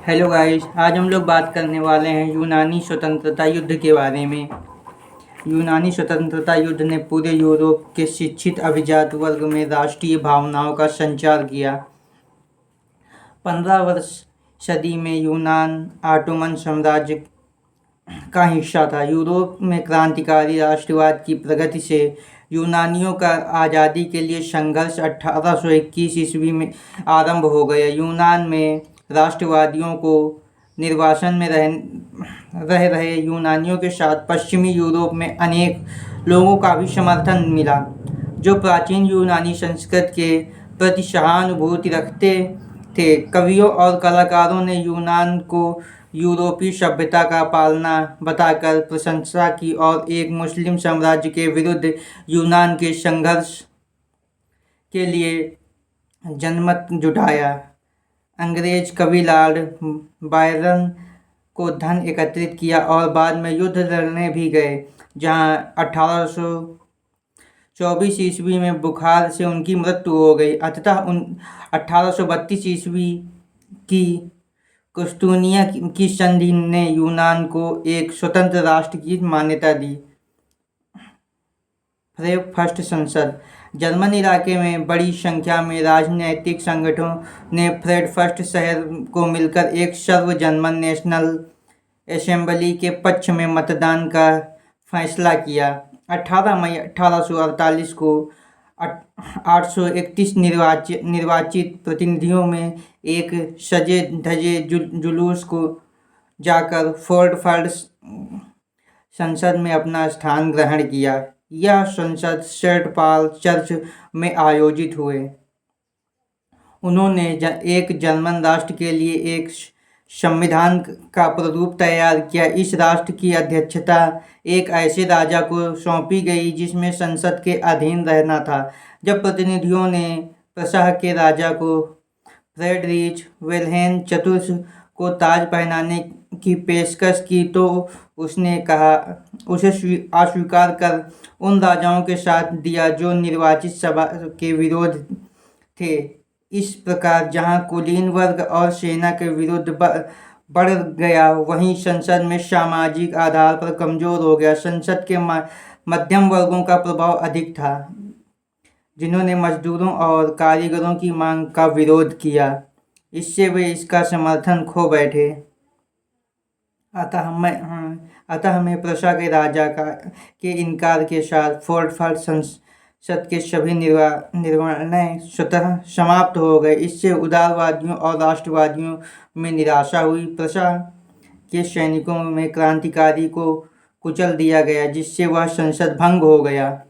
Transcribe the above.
Hello guys, आज हम लोग बात करने वाले हैं यूनानी स्वतंत्रता युद्ध के बारे में। यूनानी स्वतंत्रता युद्ध ने पूरे यूरोप के शिक्षित अभिजात वर्ग में राष्ट्रीय भावनाओं का संचार किया। 15वीं सदी में यूनान ऑटोमन साम्राज्य का हिस्सा था। यूरोप में क्रांतिकारी राष्ट्रवाद की प्रगति से यूनानियों का आज़ादी के लिए संघर्ष 1821 ईस्वी में आरंभ हो गया। यूनान में राष्ट्रवादियों को निर्वासन में रह रहे यूनानियों के साथ पश्चिमी यूरोप में अनेक लोगों का भी समर्थन मिला, जो प्राचीन यूनानी संस्कृति के प्रति सहानुभूति रखते थे। कवियों और कलाकारों ने यूनान को यूरोपीय सभ्यता का पालना बताकर प्रशंसा की और एक मुस्लिम साम्राज्य के विरुद्ध यूनान के संघर्ष के लिए जनमत जुटाया। अंग्रेज कवि लॉर्ड बायरन को धन एकत्रित किया और बाद में युद्ध लड़ने भी गए, जहां 1824 ईस्वी में बुखार से उनकी मृत्यु हो गई। अतः 1832 ईस्वी की कुस्तुनिया की संधि ने यूनान को एक स्वतंत्र राष्ट्र की मान्यता दी। फर्स्ट संसद। जर्मन इलाके में बड़ी संख्या में राजनीतिक संगठनों ने फ्रैंकफर्ट शहर को मिलकर एक सर्व जर्मन नेशनल असेंबली के पक्ष में मतदान का फैसला किया। 18 मई 1848 को 831 निर्वाचित प्रतिनिधियों में एक सजे धजे जुलूस को जाकर फ्रैंकफर्ट संसद में अपना स्थान ग्रहण किया। यह संसद सेंट पॉल चर्च में आयोजित हुए। उन्होंने एक जर्मन राष्ट्र के लिए एक संविधान का प्रारूप तैयार किया। इस राष्ट्र की अध्यक्षता एक ऐसे राजा को सौंपी गई जिसमें संसद के अधीन रहना था। जब प्रतिनिधियों ने प्रशाह के राजा को फ्रेडरिच विल्हेम चतुर्थ को ताज पहनाने की पेशकश की तो उसने उसे अस्वीकार कर उन राजाओं के साथ दिया जो निर्वाचित सभा के विरोध थे। इस प्रकार जहां कुलीन वर्ग और सेना के विरुद्ध बढ़ गया, वहीं संसद में सामाजिक आधार पर कमजोर हो गया। संसद के मध्यम वर्गों का प्रभाव अधिक था, जिन्होंने मजदूरों और कारीगरों की मांग का विरोध किया। इससे वे इसका समर्थन खो बैठे। अतः हमें प्रशा के राजा के इनकार के साथ फ्रैंकफर्ट संसद के सभी निर्णय स्वतः समाप्त हो गए। इससे उदारवादियों और राष्ट्रवादियों में निराशा हुई। प्रशा के सैनिकों में क्रांतिकारी को कुचल दिया गया, जिससे वह संसद भंग हो गया।